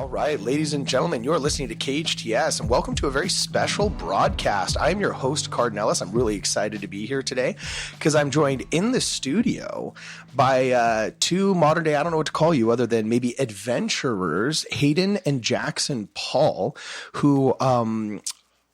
All right, ladies and gentlemen, you're listening to KHTS, and welcome to a very special broadcast. I'm your host, Cardon Ellis. I'm really excited to be here today because I'm joined in the studio by two modern day, I don't know what to call you other than maybe adventurers, Hayden and Jackson Paul, who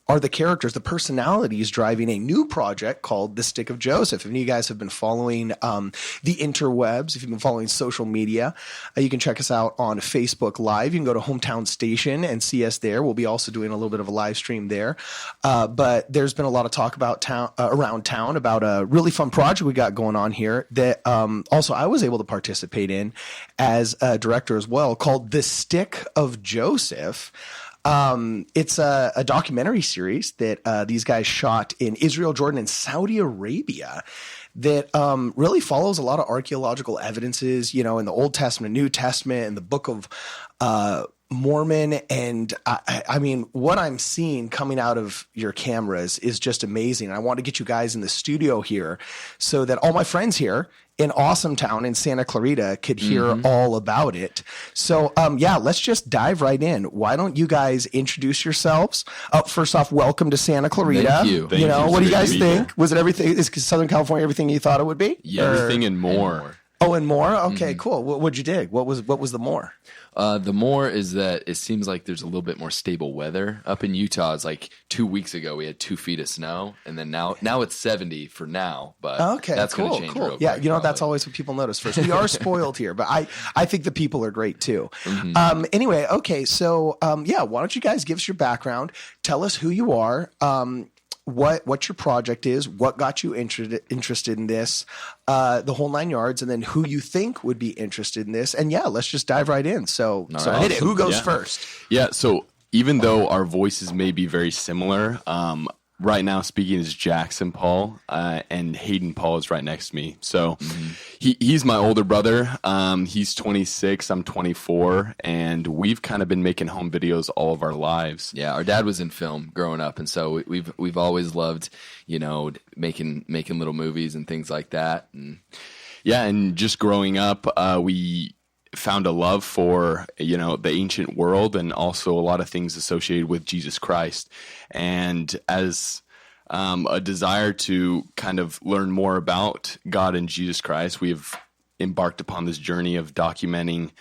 are the characters, the personalities driving a new project called The Stick of Joseph. If any of you guys have been following the interwebs, if you've been following social media, you can check us out on Facebook Live. You can go to Hometown Station and see us there. We'll be also doing a little bit of a live stream there. But there's been a lot of talk about around town about a really fun project we got going on here that also I was able to participate in as a director as well, called The Stick of Joseph. It's a documentary series that these guys shot in Israel, Jordan, and Saudi Arabia that really follows a lot of archaeological evidences, you know, in the Old Testament, New Testament, and the Book of Mormon. And I mean, what I'm seeing coming out of your cameras is just amazing. I want to get you guys in the studio here so that all my friends here in Awesome Town in Santa Clarita could hear all about it. So, yeah, let's just dive right in. Why don't you guys introduce yourselves? First off, welcome to Santa Clarita. Thank you. You know, what do you guys think? Was it everything? Is Southern California everything you thought it would be? Yeah, everything and more. Oh, and more? Okay, cool. What'd you dig? What was the more? The more is that it seems like there's a little bit more stable weather. Up in Utah, it's like 2 weeks ago we had 2 feet of snow, and then now it's 70 for now. But that's going to change real quick. Yeah, you know, that's always what people notice first. We are spoiled here, but I think the people are great too. Anyway, okay, so yeah, why don't you guys give us your background? Tell us who you are. What your project is, what got you interested in this, the whole 9 yards, and then who you think would be interested in this. And yeah, let's just dive right in. So hit it. Who goes first? Yeah. So even though our voices may be very similar, right now speaking is Jackson Paul, and Hayden Paul is right next to me. So he's my older brother. He's 26, I'm 24, and we've kind of been making home videos all of our lives. Yeah, our dad was in film growing up, and so we've always loved, you know, making little movies and things like that. And yeah, and just growing up, we found a love for, you know, the ancient world and also a lot of things associated with Jesus Christ. And as a desire to kind of learn more about God and Jesus Christ, we've embarked upon this journey of documenting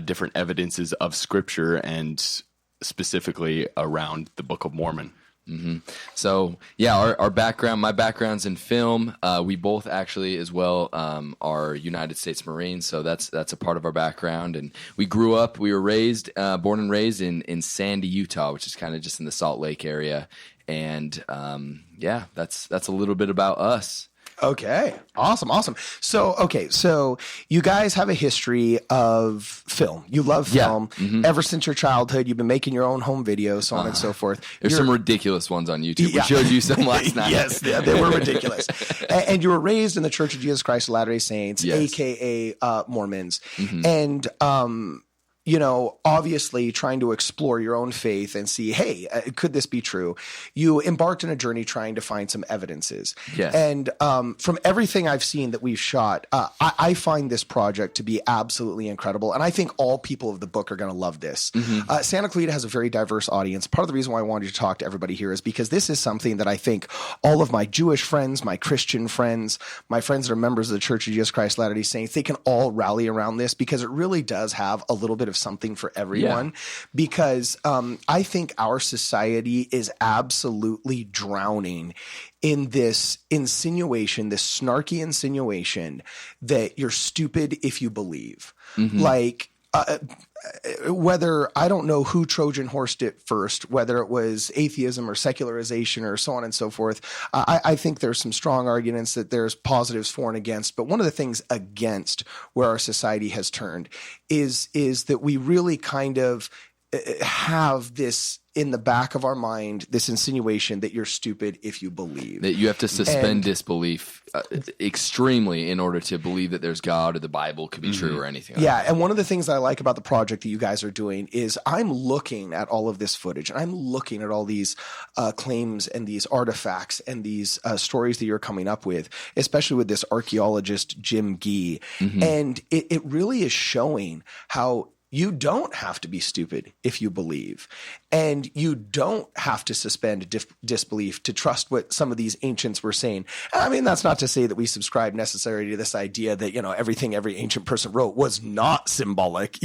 different evidences of Scripture and specifically around the Book of Mormon. So yeah, our background, my background's in film. We both actually as well are United States Marines, so that's a part of our background. And we were raised, born and raised in Sandy, Utah, which is kind of just in the Salt Lake area. And yeah, that's a little bit about us. Okay. Awesome. So you guys have a history of film. You love film. Ever since your childhood, you've been making your own home videos, so on and so forth. There's some ridiculous ones on YouTube. Yeah. We showed you some last night. Yes, they were ridiculous. And you were raised in the Church of Jesus Christ of Latter-day Saints, a.k.a. Mormons. And you know, obviously trying to explore your own faith and see, hey, could this be true? You embarked on a journey trying to find some evidences. Yes. And from everything I've seen that we've shot, I find this project to be absolutely incredible. And I think all people of the book are going to love this. Santa Clarita has a very diverse audience. Part of the reason why I wanted to talk to everybody here is because this is something that I think all of my Jewish friends, my Christian friends, my friends that are members of the Church of Jesus Christ Latter-day Saints, they can all rally around this because it really does have a little bit of something for everyone. Because I think our society is absolutely drowning in this insinuation, this snarky insinuation that you're stupid if you believe. Like, whether, I don't know who Trojan horsed it first, whether it was atheism or secularization or so on and so forth. I think there's some strong arguments that there's positives for and against, but one of the things against where our society has turned is that we really kind of have this in the back of our mind, this insinuation that you're stupid if you believe. That you have to suspend disbelief extremely in order to believe that there's God or the Bible could be true or anything like that. And one of the things that I like about the project that you guys are doing is I'm looking at all of this footage and I'm looking at all these claims and these artifacts and these stories that you're coming up with, especially with this archaeologist, Jim Gee. And it really is showing how you don't have to be stupid if you believe. And you don't have to suspend disbelief to trust what some of these ancients were saying. I mean, that's not to say that we subscribe necessarily to this idea that, everything every ancient person wrote was not symbolic,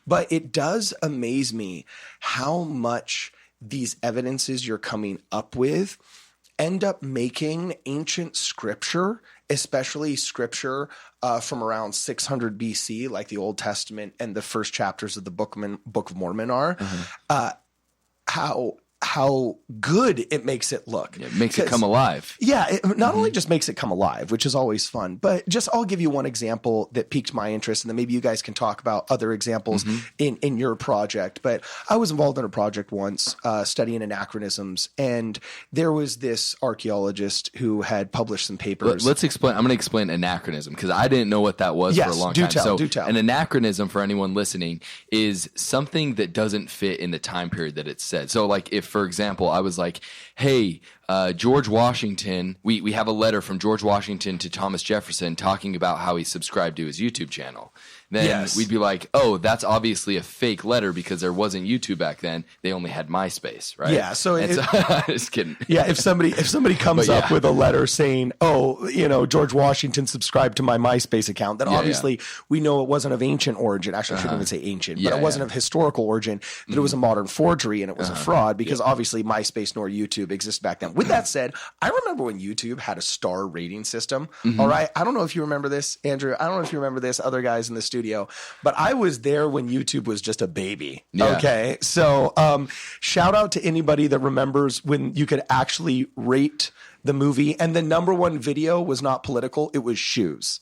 but it does amaze me how much these evidences you're coming up with end up making ancient scripture, especially scripture from around 600 BC, like the Old Testament and the first chapters of the Book of Mormon are, how good it makes it look. It makes it come alive. Yeah, it not only just makes it come alive, which is always fun, but just I'll give you one example that piqued my interest, and then maybe you guys can talk about other examples in your project. But I was involved in a project once studying anachronisms, and there was this archaeologist who had published some papers. Let's explain. I'm going to explain anachronism because I didn't know what that was for a long time. Do tell. An anachronism, for anyone listening, is something that doesn't fit in the time period that it's said. So like if, for example, I was like, hey, George Washington, we have a letter from George Washington to Thomas Jefferson talking about how he subscribed to his YouTube channel. Then we'd be like, oh, that's obviously a fake letter because there wasn't YouTube back then. They only had MySpace, right? Yeah. So, just kidding. Yeah. If somebody comes up with a letter saying, oh, George Washington subscribed to my MySpace account, then obviously we know it wasn't of ancient origin. Actually, I shouldn't even say ancient, but it wasn't of historical origin, that it was a modern forgery and it was a fraud because obviously MySpace nor YouTube existed back then. With that said, I remember when YouTube had a star rating system. All right. I don't know if you remember this, Andrew. I don't know if you remember this, other guys in the studio, but I was there when YouTube was just a baby. Yeah. Okay. So shout out to anybody that remembers when you could actually rate the movie and the number one video was not political. It was shoes.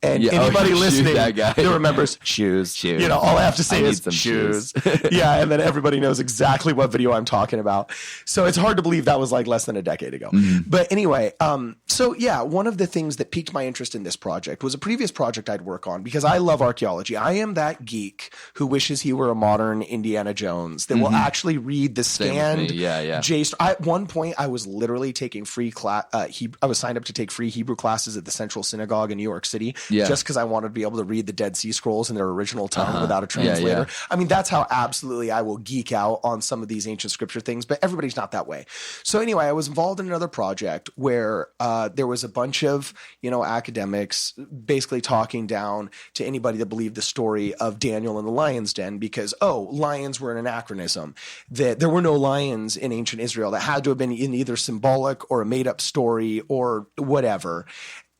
And anybody listening that remembers shoes. All I have to say is shoes. Yeah, and then everybody knows exactly what video I'm talking about. So it's hard to believe that was like less than a decade ago. But anyway, one of the things that piqued my interest in this project was a previous project I'd work on because I love archaeology. I am that geek who wishes he were a modern Indiana Jones that will actually read the scanned At one point, I was literally taking free I was signed up to take free Hebrew classes at the Central Synagogue in New York City. Just because I wanted to be able to read the Dead Sea Scrolls in their original tongue without a translator. I mean, that's how absolutely I will geek out on some of these ancient scripture things, but everybody's not that way. So anyway, I was involved in another project where there was a bunch of, academics basically talking down to anybody that believed the story of Daniel in the lion's den because, lions were an anachronism, that there were no lions in ancient Israel, that had to have been in either symbolic or a made up story or whatever.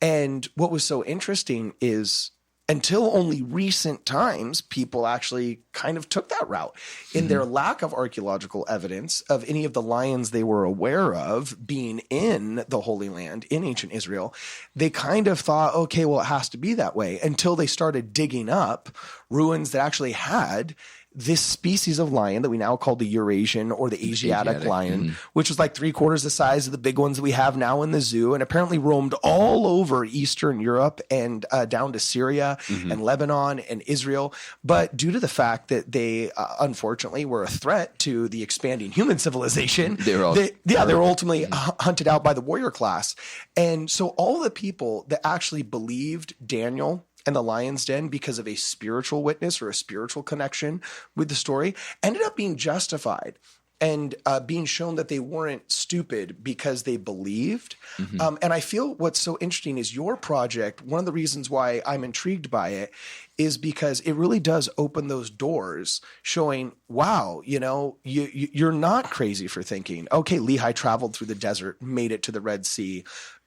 And what was so interesting is until only recent times, people actually kind of took that route. In their lack of archaeological evidence of any of the lions they were aware of being in the Holy Land in ancient Israel, they kind of thought, okay, well, it has to be that way until they started digging up ruins that actually had this species of lion that we now call the Eurasian or the Asiatic lion, which was like 3/4 the size of the big ones that we have now in the zoo, and apparently roamed all over Eastern Europe and down to Syria and Lebanon and Israel. But due to the fact that they unfortunately were a threat to the expanding human civilization, they were ultimately hunted out by the warrior class. And so all the people that actually believed Daniel and the lion's den because of a spiritual witness or a spiritual connection with the story ended up being justified and being shown that they weren't stupid because they believed. And I feel what's so interesting is your project, one of the reasons why I'm intrigued by it is because it really does open those doors showing, wow, you're not crazy for thinking, okay, Lehi traveled through the desert, made it to the Red Sea,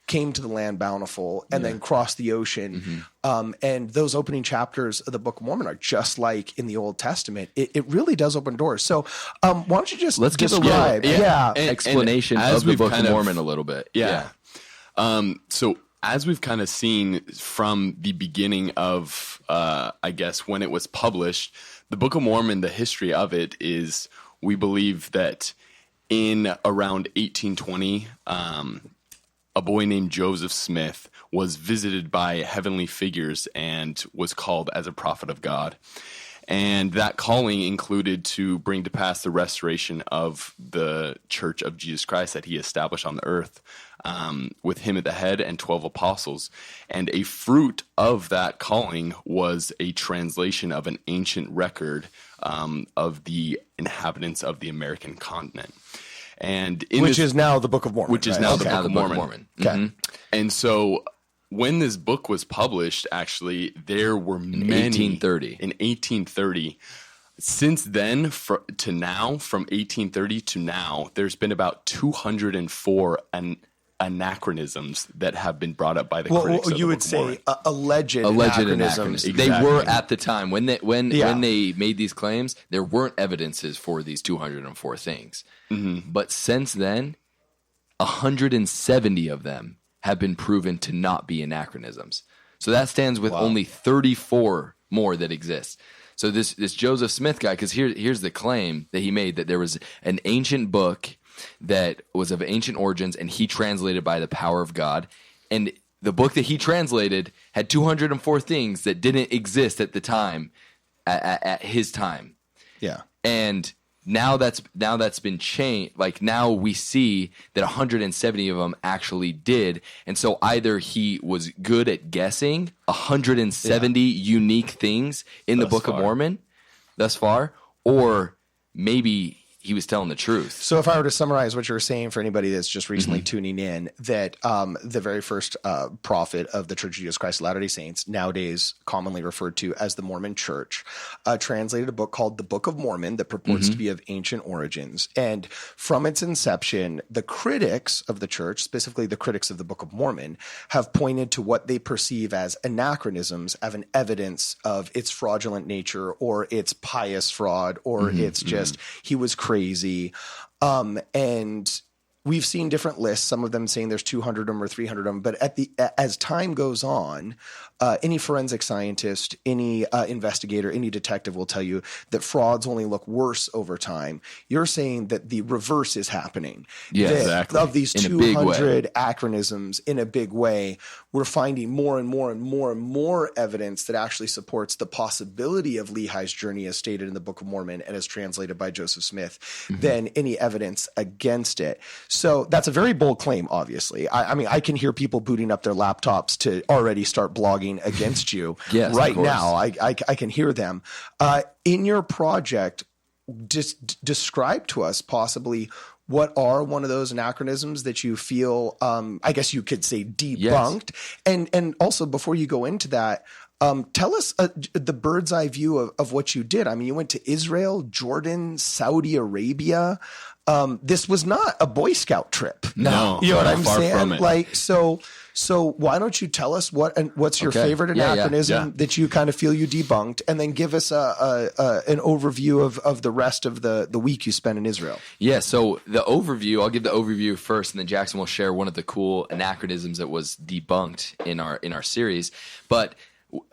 came to the land bountiful, and then crossed the ocean. And those opening chapters of the Book of Mormon are just like in the Old Testament. It really does open doors. So why don't you just describe explanation of the Book of Mormon a little bit. So as we've kind of seen from the beginning of, I guess, when it was published, the Book of Mormon, the history of it is, we believe that in around 1820, a boy named Joseph Smith was visited by heavenly figures and was called as a prophet of God. And that calling included to bring to pass the restoration of the Church of Jesus Christ that he established on the earth with him at the head and 12 apostles. And a fruit of that calling was a translation of an ancient record of the inhabitants of the American continent. And which is now the Book of Mormon. Which is right? now Okay. the Book of Mormon. Okay. Mm-hmm. And so when this book was published, actually, there were many. 1830. In 1830. Since then to now, from 1830 to now, there's been about 204 anachronisms that have been brought up by the critics of the you would Book of say Mormon. Alleged anachronisms. They Exactly. were at the time when they made these claims. There weren't evidences for these 204 things, but since then, 170 of them have been proven to not be anachronisms. So that stands with only 34 more that exist. So this Joseph Smith guy, because here's the claim that he made, that there was an ancient book that was of ancient origins, and he translated by the power of God. And the book that he translated had 204 things that didn't exist at the time, at his time. Yeah. And now that's been changed. Like, now we see that 170 of them actually did. And so either he was good at guessing 170 unique things in the Book of Mormon thus far, or maybe he was telling the truth. So if I were to summarize what you were saying for anybody that's just recently tuning in, that the very first prophet of the Church of Jesus Christ of Latter-day Saints, nowadays commonly referred to as the Mormon Church, translated a book called the Book of Mormon that purports to be of ancient origins. And from its inception, the critics of the church, specifically the critics of the Book of Mormon, have pointed to what they perceive as anachronisms of an evidence of its fraudulent nature, or its pious fraud, or it's just he was crazy. And we've seen different lists, some of them saying there's 200 of them or 300 of them, but as time goes on, any forensic scientist, any investigator, any detective will tell you that frauds only look worse over time. You're saying that the reverse is happening. Yeah, exactly. Of these in a big way. 200 acronyms in a big way, we're finding more and more and more and more evidence that actually supports the possibility of Lehi's journey as stated in the Book of Mormon and as translated by Joseph Smith than any evidence against it. So that's a very bold claim, obviously. I mean, I can hear people booting up their laptops to already start blogging against you Yes, right of course. now. I can hear them. In your project, just describe to us possibly what are one of those anachronisms that you feel, I guess you could say, debunked. Yes. And also, before you go into that, tell us the bird's eye view of what you did. I mean, you went to Israel, Jordan, Saudi Arabia. This was not a Boy Scout trip. No, you know what I'm far saying? from it. Like, so why don't you tell us what's your favorite anachronism that you kind of feel you debunked, and then give us an overview of the rest of the week you spent in Israel. Yeah, so the overview, I'll give the overview first, and then Jackson will share one of the cool anachronisms that was debunked in our series. But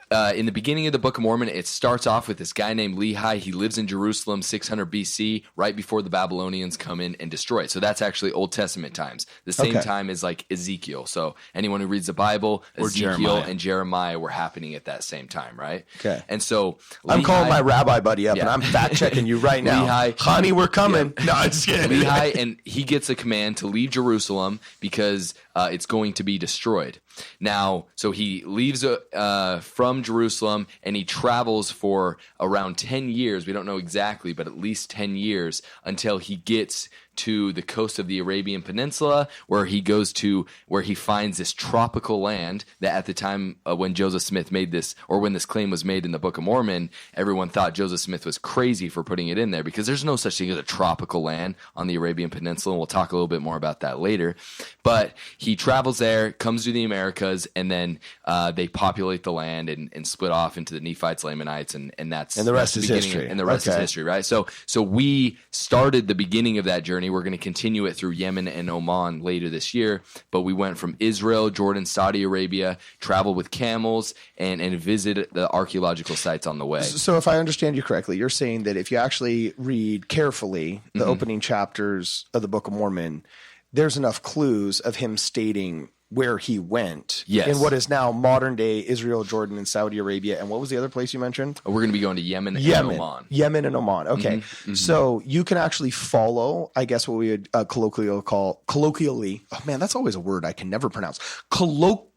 in the beginning of the Book of Mormon, it starts off with this guy named Lehi. He lives in Jerusalem, 600 BC, right before the Babylonians come in and destroy it. So that's actually Old Testament times. The same time as like Ezekiel. So anyone who reads the Bible, Or Ezekiel Jeremiah. and Jeremiah were happening at that same time, right? Okay. And so I'm calling Lehi- my rabbi buddy up, and I'm fact checking you right now. Lehi. Honey, we're coming. No, I'm just kidding. Lehi, and he gets a command to leave Jerusalem because it's going to be destroyed. Now, so he leaves from Jerusalem, and he travels for around 10 years. We don't know exactly, but at least 10 years until he gets to the coast of the Arabian Peninsula, where he finds this tropical land that at the time when Joseph Smith made this, or when this claim was made in the Book of Mormon, everyone thought Joseph Smith was crazy for putting it in there, because there's no such thing as a tropical land on the Arabian Peninsula, and we'll talk a little bit more about that later. But he travels there, comes to the Americas, and then they populate the land and split off into the Nephites, Lamanites, and the rest is history. And the rest is history, right? So we started the beginning of that journey. We're going to continue it through Yemen and Oman later this year, but we went from Israel, Jordan, Saudi Arabia, traveled with camels, and visited the archaeological sites on the way. So if I understand you correctly, you're saying that if you actually read carefully the opening chapters of the Book of Mormon, there's enough clues of him stating where he went Yes. in what is now modern day Israel, Jordan, and Saudi Arabia. And what was the other place you mentioned? We're going to be going to Yemen and Oman. Yemen and Oman. Okay. So you can actually follow, I guess, what we would colloquially, oh man, that's always a word I can never pronounce. Colloquially.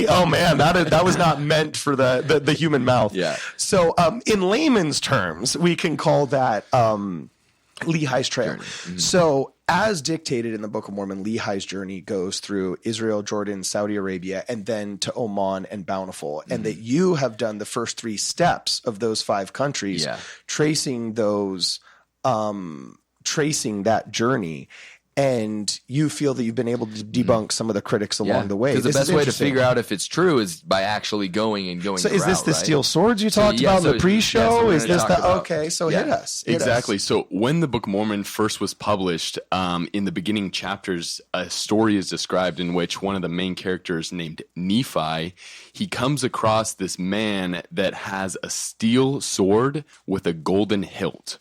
Oh man, that was not meant for the human mouth. Yeah. So in layman's terms, we can call that Lehi's Trail. So as dictated in the Book of Mormon, Lehi's journey goes through Israel, Jordan, Saudi Arabia, and then to Oman and Bountiful. And that you have done the first 3 steps of those 5 countries, tracing that journey. And you feel that you've been able to debunk some of the critics along the way. Because the best way to figure out if it's true is by actually going. So is this the steel swords you talked about in the pre-show? Is this the okay? So hit us. Exactly. So when the Book of Mormon first was published, in the beginning chapters, a story is described in which one of the main characters, named Nephi, he comes across this man that has a steel sword with a golden hilt.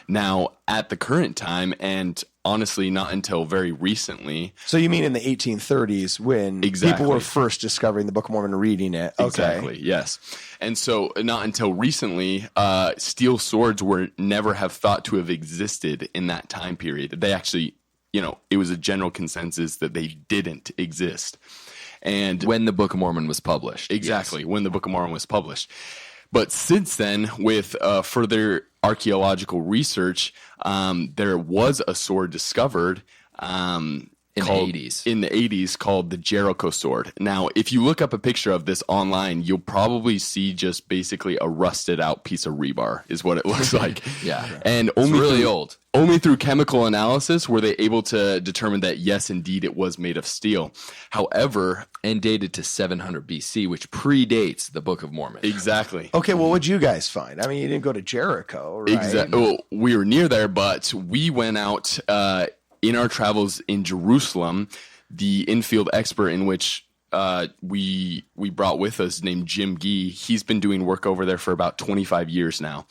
Now, at the current time, and honestly, not until very recently. So you mean in the 1830s when people were first discovering the Book of Mormon and reading it? Okay. Exactly, yes. And so not until recently, steel swords were never have thought to have existed in that time period. They actually, it was a general consensus that they didn't exist. And when the Book of Mormon was published. Exactly, when the Book of Mormon was published. But since then, with further archaeological research, there was a sword discovered in the 80s called the Jericho sword. Now, if you look up a picture of this online, you'll probably see just basically a rusted out piece of rebar is what it looks like. And only really old. Only through chemical analysis were they able to determine that, yes, indeed, it was made of steel. However... And dated to 700 BC, which predates the Book of Mormon. Exactly. Okay, well, what'd you guys find? I mean, you didn't go to Jericho, right? Exactly. Well, we were near there, but we went out in our travels in Jerusalem. The in-field expert in which we brought with us, named Jim Gee, he's been doing work over there for about 25 years now.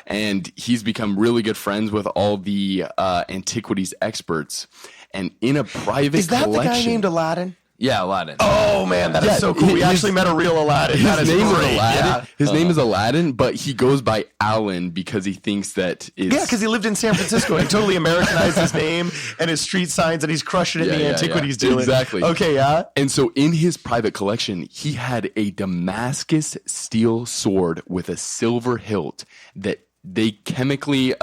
And he's become really good friends with all the antiquities experts. And in a private Is that collection, the guy named Aladdin? Yeah, Aladdin. Oh, man, that is so cool. We actually met a real Aladdin. His name is Aladdin. His name is Aladdin, but he goes by Alan because he thinks that is... Yeah, because he lived in San Francisco. He totally Americanized his name and his street signs, and he's crushing it in the antiquities dealing. Exactly. Okay, yeah. And so in his private collection, he had a Damascus steel sword with a silver hilt that they chemically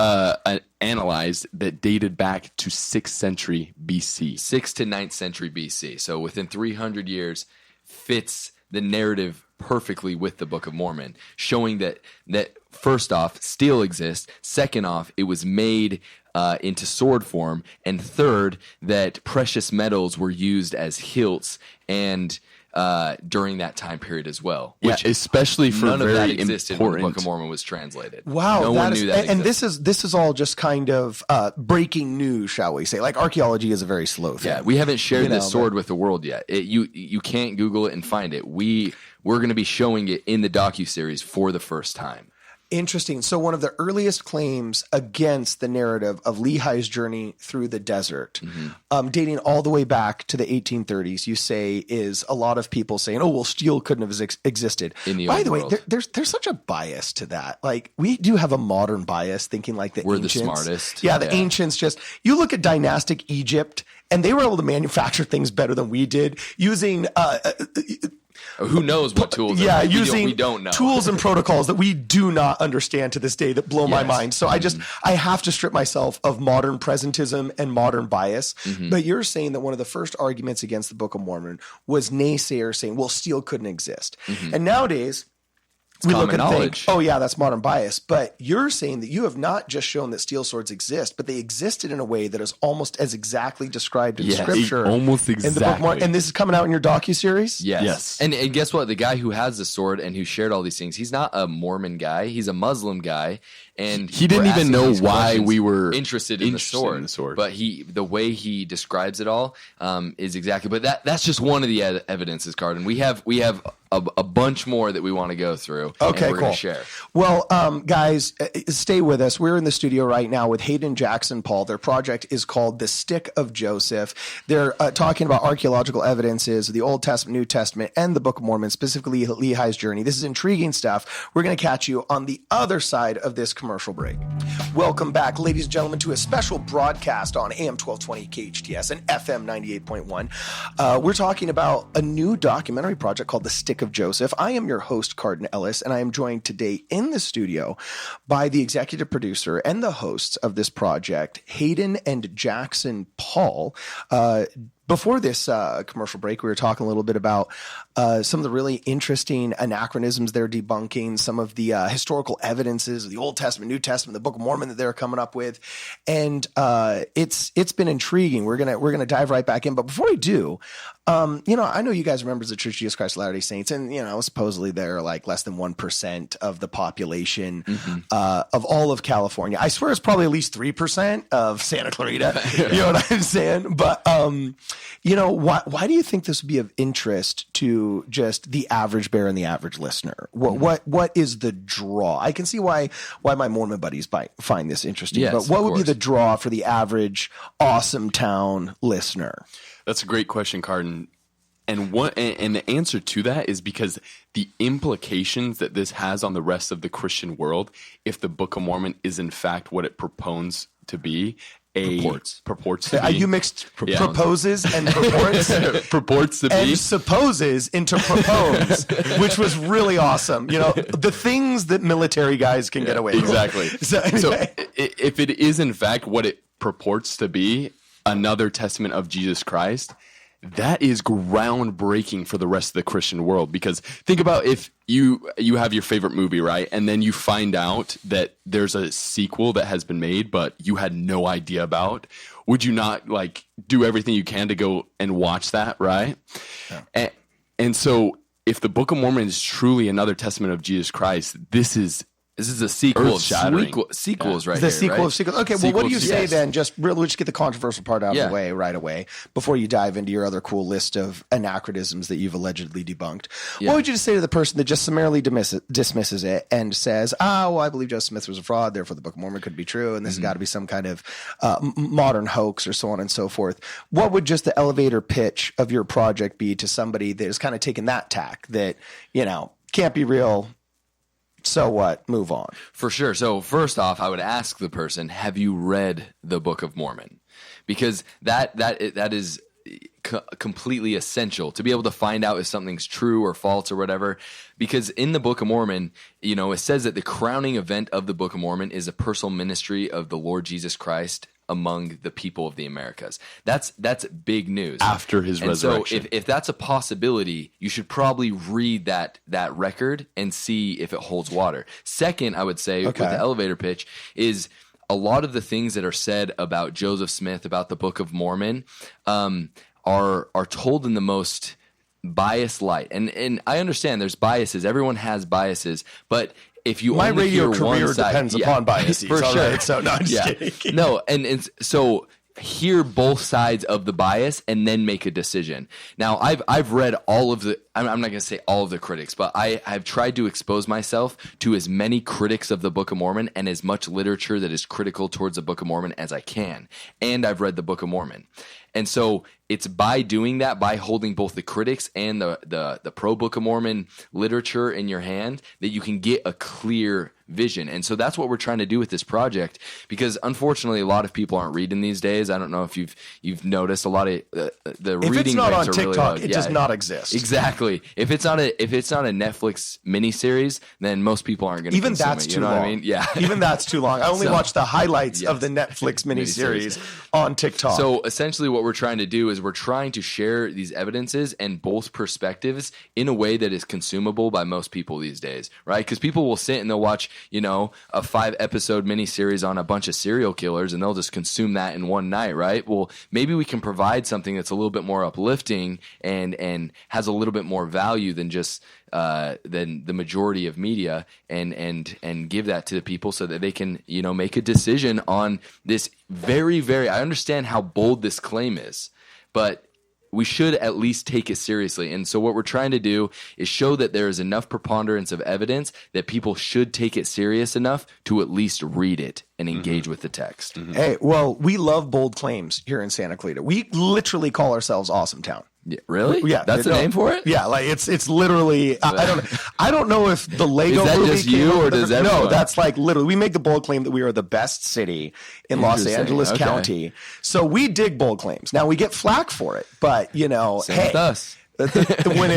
analyzed that dated back to 6th century BC. 6th to 9th century BC. So within 300 years, fits the narrative perfectly with the Book of Mormon, showing that first off, steel exists. Second off, it was made into sword form. And third, that precious metals were used as hilts and during that time period as well. Which especially for none very of that existed important. when the Book of Mormon was translated. Wow, no one knew that. And this is all just kind of breaking news, shall we say? Like archaeology is a very slow thing. Yeah, we haven't shared this sword with the world yet. You can't Google it and find it. We're going to be showing it in the docuseries for the first time. Interesting. So one of the earliest claims against the narrative of Lehi's journey through the desert, dating all the way back to the 1830s, you say is a lot of people saying, "Oh, well, steel couldn't have existed." By the way, there's such a bias to that. Like we do have a modern bias, thinking like we're ancients, the smartest. Yeah, the ancients just. You look at dynastic Egypt, and they were able to manufacture things better than we did using. Who knows what tools? Yeah, using we don't know tools and protocols that we do not understand to this day that blow my mind. So I have to strip myself of modern presentism and modern bias. But you're saying that one of the first arguments against the Book of Mormon was naysayers saying, "Well, steel couldn't exist," and nowadays. We look and think, oh yeah, that's modern bias. But you're saying that you have not just shown that steel swords exist, but they existed in a way that is almost as exactly described in Scripture. Almost exactly. In the Book of Mormon. And this is coming out in your docuseries? Yes. And guess what? The guy who has the sword and who shared all these things, he's not a Mormon guy. He's a Muslim guy. And he didn't even know why we were interested in the sword. But the way he describes it all is exactly. But that's just one of the evidences, Cardon. We have a bunch more that we want to go through. Okay, and we're cool. Gonna share. Well, guys, stay with us. We're in the studio right now with Hayden Jackson Paul. Their project is called The Stick of Joseph. They're talking about archaeological evidences of the Old Testament, New Testament, and the Book of Mormon, specifically Lehi's journey. This is intriguing stuff. We're going to catch you on the other side of this commercial break. Welcome back, ladies and gentlemen, to a special broadcast on AM 1220 KHTS and FM 98.1. We're talking about a new documentary project called The Stick of Joseph. I am your host, Cardon Ellis, and I am joined today in the studio by the executive producer and the hosts of this project, Hayden and Jackson Paul. Before this commercial break, we were talking a little bit about some of the really interesting anachronisms they're debunking, some of the historical evidences of the Old Testament, New Testament, the Book of Mormon that they're coming up with, and it's been intriguing. We're gonna dive right back in, but before we do, I know you guys are members of the Church of Jesus Christ of Latter-day Saints, and supposedly they're like less than 1% of the population of all of California. I swear it's probably at least 3% of Santa Clarita. You know what I'm saying? But why do you think this would be of interest to just the average bear and the average listener? What is the draw? I can see why my Mormon buddies find this interesting, yes, but what would be the draw for the average awesome town listener? That's a great question, Cardon. And the answer to that is because the implications that this has on the rest of the Christian world, if the Book of Mormon is in fact what it purports to be, purports to be. You mixed proposes and purports. Purports to be. And supposes into propose, which was really awesome. The things that military guys can get away with. Exactly. So, anyway. So if it is in fact what it purports to be, another testament of Jesus Christ, that is groundbreaking for the rest of the Christian world. Because think about if you have your favorite movie, right? And then you find out that there's a sequel that has been made, but you had no idea about. Would you not do everything you can to go and watch that, right? Yeah. And so if the Book of Mormon is truly another testament of Jesus Christ, this is a sequel of sequels right the here, sequel right? of sequels. Okay, well, what do you say then? We'll just get the controversial part out of the way right away before you dive into your other cool list of anachronisms that you've allegedly debunked. Yeah. What would you just say to the person that just summarily dismisses it and says, I believe Joseph Smith was a fraud, therefore the Book of Mormon could be true, and this has got to be some kind of modern hoax or so on and so forth. What would just the elevator pitch of your project be to somebody that is kind of taking that tack that, can't be real? So what? Move on. For sure. So first off, I would ask the person, have you read the Book of Mormon? Because that is completely essential to be able to find out if something's true or false or whatever. Because in the Book of Mormon, it says that the crowning event of the Book of Mormon is a personal ministry of the Lord Jesus Christ among the people of the Americas. That's big news. After his resurrection. So if that's a possibility, you should probably read that record and see if it holds water. Second, I would say with the elevator pitch is a lot of the things that are said about Joseph Smith, about the Book of Mormon, are told in the most biased light. And I understand there's biases. Everyone has biases, but if you my only radio hear one career side, depends upon biases, for sure. Right? So no, I'm just kidding. No, and so hear both sides of the bias and then make a decision. Now, I've read all of the. I'm not going to say all of the critics, but I've tried to expose myself to as many critics of the Book of Mormon and as much literature that is critical towards the Book of Mormon as I can. And I've read the Book of Mormon. And so it's by doing that, by holding both the critics and the pro Book of Mormon literature in your hand, that you can get a clear vision. And so that's what we're trying to do with this project, because unfortunately a lot of people aren't reading these days. I don't know if you've noticed a lot of the reading rates are really low. If it's not on TikTok, it does not exist. Exactly. If it's not a Netflix miniseries, then most people aren't going to consume that's it. Too You know long. what I mean? Yeah. Even that's too long. I only watch the highlights of the Netflix miniseries on TikTok. So essentially what we're trying to do is we're trying to share these evidences and both perspectives in a way that is consumable by most people these days, right? Because people will sit and they'll watch, a 5-episode miniseries on a bunch of serial killers and they'll just consume that in one night, right? Well, maybe we can provide something that's a little bit more uplifting and has a little bit more value than just than the majority of media, and give that to the people so that they can make a decision on this very, very. I understand how bold this claim is, but at least take it seriously. And so what we're trying to do is show that there is enough preponderance of evidence that people should take it serious enough to at least read it and engage with the text. Hey, well, we love bold claims here in Santa Clarita. We literally call ourselves Awesome Town. Yeah, really? Yeah, That's a name for it? Yeah, like it's literally. I don't know if the Lego Is that movie just came you up or with does no, everyone? that's like literally. We make the bold claim that we are the best city in Los Interesting. Angeles Okay. County. So we dig bold claims. Now we get flack for it, but Same with us. when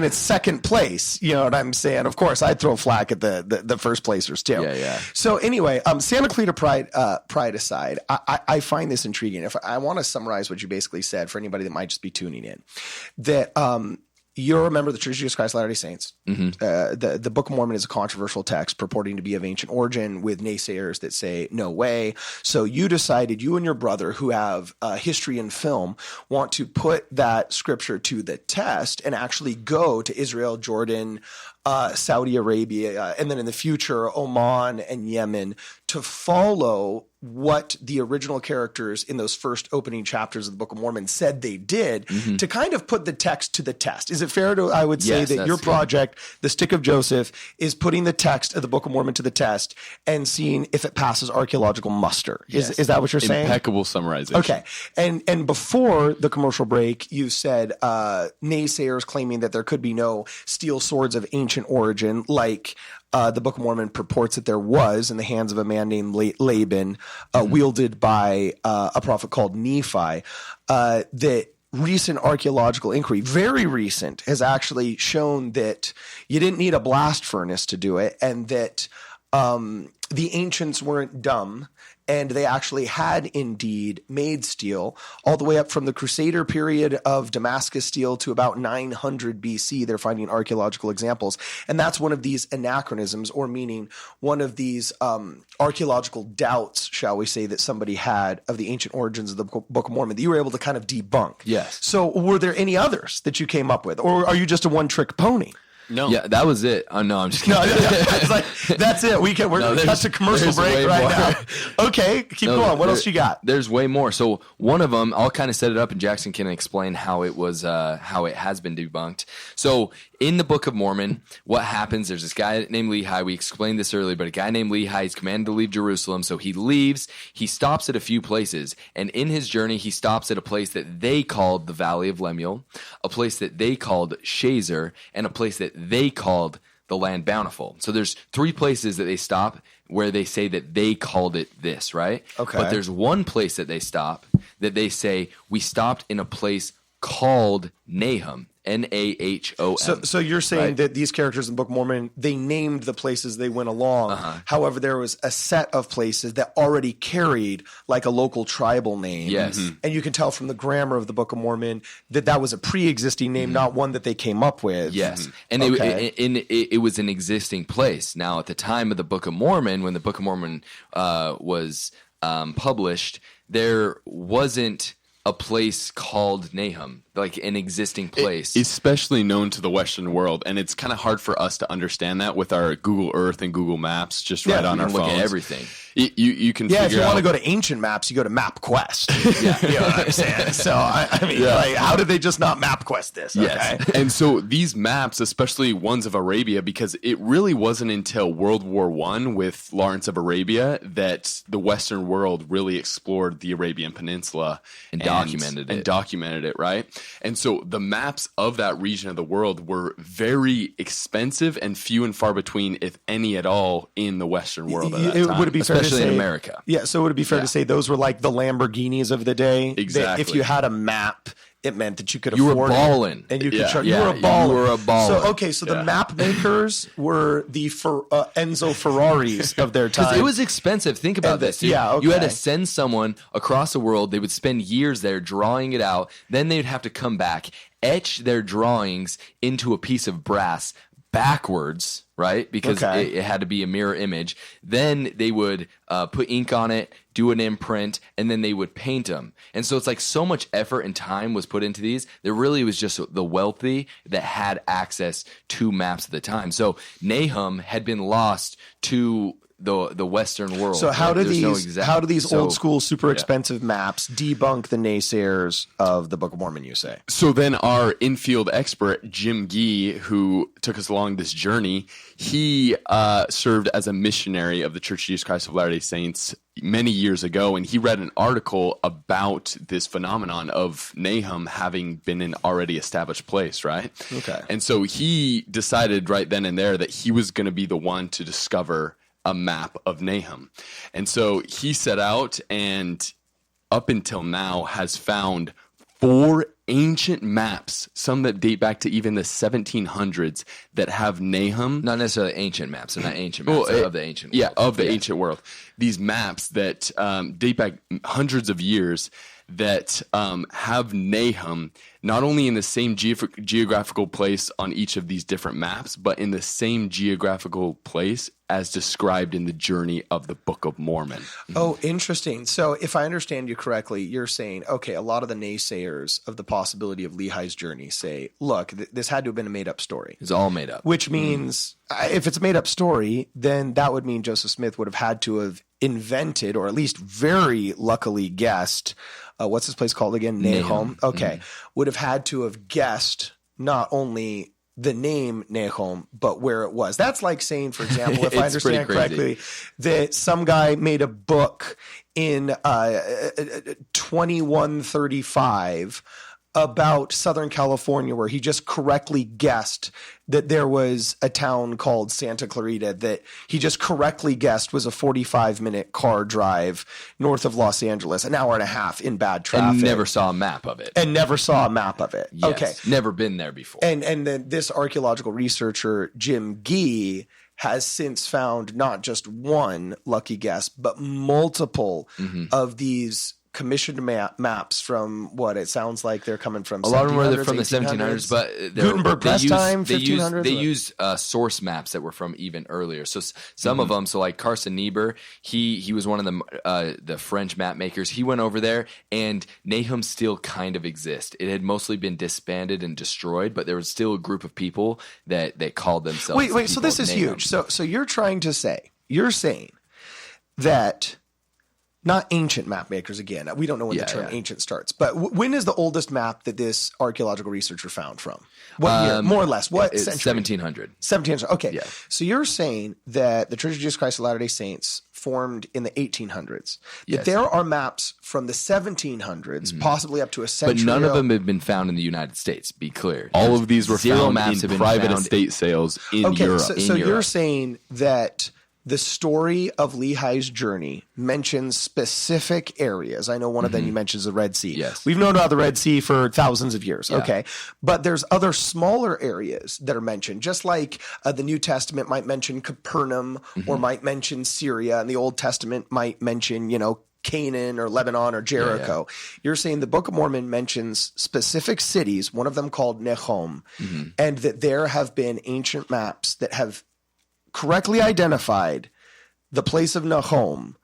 it's second place, you know what I'm saying? Of course, I'd throw flack at the first placers too. Yeah. So anyway, Santa Clarita pride aside, I find this intriguing. If I want to summarize what you basically said for anybody that might just be tuning in, that you're a member of the Church of Jesus Christ of Latter-day Saints. The Book of Mormon is a controversial text purporting to be of ancient origin with naysayers that say no way. So you decided, you and your brother who have history in film, want to put that scripture to the test and actually go to Israel, Jordan, Saudi Arabia, and then in the future, Oman and Yemen to follow what the original characters in those first opening chapters of the Book of Mormon said they did to kind of put the text to the test. Is it fair to, I would say, Yes, that that's your good. project, The Stick of Joseph, is putting the text of the Book of Mormon to the test and seeing if it passes archaeological muster? Yes. Is that what you're saying? Impeccable summarization. Okay. And before the commercial break, you said naysayers claiming that there could be no steel swords of ancient origin, like the Book of Mormon purports that there was in the hands of a man named Laban, wielded by a prophet called Nephi, that recent archaeological inquiry, very recent, has actually shown that you didn't need a blast furnace to do it, and that the ancients weren't dumb, and they actually had indeed made steel all the way up from the Crusader period of Damascus steel to about 900 BC. They're finding archaeological examples. And that's one of these anachronisms, or meaning one of these archaeological doubts, shall we say, that somebody had of the ancient origins of the Book of Mormon that you were able to kind of debunk. Yes. So were there any others that you came up with, or are you just a one-trick pony? No. Yeah, that was it. Oh, no, I'm just kidding. No, it's like, that's it. We're going to cut a commercial there's break way right more. now. Okay, keep going. What else you got? There's way more. So one of them, I'll kind of set it up, and Jackson can explain how it was, how it has been debunked. So in the Book of Mormon, what happens? There's this guy named Lehi. We explained this earlier, but a guy named Lehi is commanded to leave Jerusalem. So he leaves. He stops at a few places, and in his journey, he stops at a place that they called the Valley of Lemuel, a place that they called Shazer, and a place that they called the Land Bountiful. So there's three places that they stop where they say that they called it this, right? Okay. But there's one place that they stop that they say we stopped in a place called Nahum, Nahom. So you're saying right? that these characters in the Book of Mormon, they named the places they went along. However, there was a set of places that already carried like a local tribal name. Yes. And you can tell from the grammar of the Book of Mormon that that was a pre-existing name, not one that they came up with. Yes, and Okay. it was an existing place. Now, at the time of the Book of Mormon, when the Book of Mormon was published, there wasn't a place called Nahum, like an existing place. Especially known to the Western world. And it's kind of hard for us to understand that with our Google Earth and Google Maps just right on You our can look phones. at everything. You can Yeah, if figure you out. want to go to ancient maps, you go to MapQuest. Yeah, you know what I'm saying? So, I mean, like, how did they just not MapQuest this? Yes. Okay. And so these maps, especially ones of Arabia, because it really wasn't until World War I with Lawrence of Arabia that the Western world really explored the Arabian Peninsula And documented it. And documented it, right? And so the maps of that region of the world were very expensive and few and far between, if any at all, in the Western world at that time. Would it be fair to Especially in say, America. Yeah, so would it be fair to say those were like the Lamborghinis of the day? That Exactly. if you had a map, it meant that you could You were afford it, ballin'. and you could Yeah. charge. Yeah, you were a baller. you were a baller. So okay, so the map makers were the Enzo Ferraris of their time. Because it was expensive. Think about And the- this. Dude. yeah, You had to okay. send someone across the world. They would spend years there drawing it out. Then they'd have to come back, etch their drawings into a piece of brass backwards, right? Because Okay. it had to be a mirror image. Then they would put ink on it, do an imprint, and then they would paint them. And so it's like so much effort and time was put into these. There really was just the wealthy that had access to maps at the time. So Nahum had been lost to the Western world. So how do There's no these exact- how do these so- old school super expensive maps debunk the naysayers of the Book of Mormon, you say? So then our infield expert, Jim Gee, who took us along this journey, he served as a missionary of the Church of Jesus Christ of Latter-day Saints many years ago, and he read an article about this phenomenon of Nahum having been an already established place, right? Okay. And so he decided right then and there that he was going to be the one to discover a map of Nahum. And so he set out and up until now has found 4 ancient maps, some that date back to even the 1700s, that have Nahum. Not necessarily ancient maps. They're not ancient maps. They're of the ancient world. Yeah, of the ancient world. These maps that date back hundreds of years that have Nahum not only in the same geographical place on each of these different maps, but in the same geographical place as described in the journey of the Book of Mormon. Oh, interesting. So if I understand you correctly, you're saying, okay, a lot of the naysayers of the possibility of Lehi's journey say, look, this had to have been a made-up story. It's all made up. Which means if it's a made-up story, then that would mean Joseph Smith would have had to have invented, or at least very luckily guessed, what's this place called again? Nahum. Okay. Would have had to have guessed not only the name Nahum, but where it was. That's like saying, for example, if I It's pretty understand crazy. correctly, that some guy made a book in 2135 about Southern California where he just correctly guessed that there was a town called Santa Clarita that he just correctly guessed was a 45-minute car drive north of Los Angeles, an hour and a half in bad traffic. And never saw a map of it. And never saw a map of it. Yes, Okay. never been there before. And then this archaeological researcher, Jim Gee, has since found not just one lucky guess, but multiple of these commissioned maps from what it sounds like they're coming from. A lot of them are from the 1700s, 1700s, but Gutenberg press time, they 1500s. used source maps that were from even earlier. So some of them, so like Carson Niebuhr, he was one of the French map makers. He went over there, and Nahum still kind of exists. It had mostly been disbanded and destroyed, but there was still a group of people that called themselves. Wait. So this is huge. So you're trying to say, that. Not ancient map makers again. We don't know when the term ancient starts. But when is the oldest map that this archaeological researcher found from? What year? More or less. What century? 1700. 1700. Okay. Yeah. So you're saying that the Church of Jesus Christ of Latter-day Saints formed in the 1800s. Yes. That there are maps from the 1700s, possibly up to a century. But none of them have been found in the United States, be clear. All of these were Zero found maps in have been private found. estate sales in Okay, Europe. so you're saying that the story of Lehi's journey mentions specific areas. I know one of them you mentions the Red Sea. Yes. We've known about the Red Sea for thousands of years. Yeah. Okay. But there's other smaller areas that are mentioned, just like the New Testament might mention Capernaum or might mention Syria, and the Old Testament might mention, Canaan or Lebanon or Jericho. You're saying the Book of Mormon mentions specific cities, one of them called Nahum, and that there have been ancient maps that have correctly identified the place of Nahum,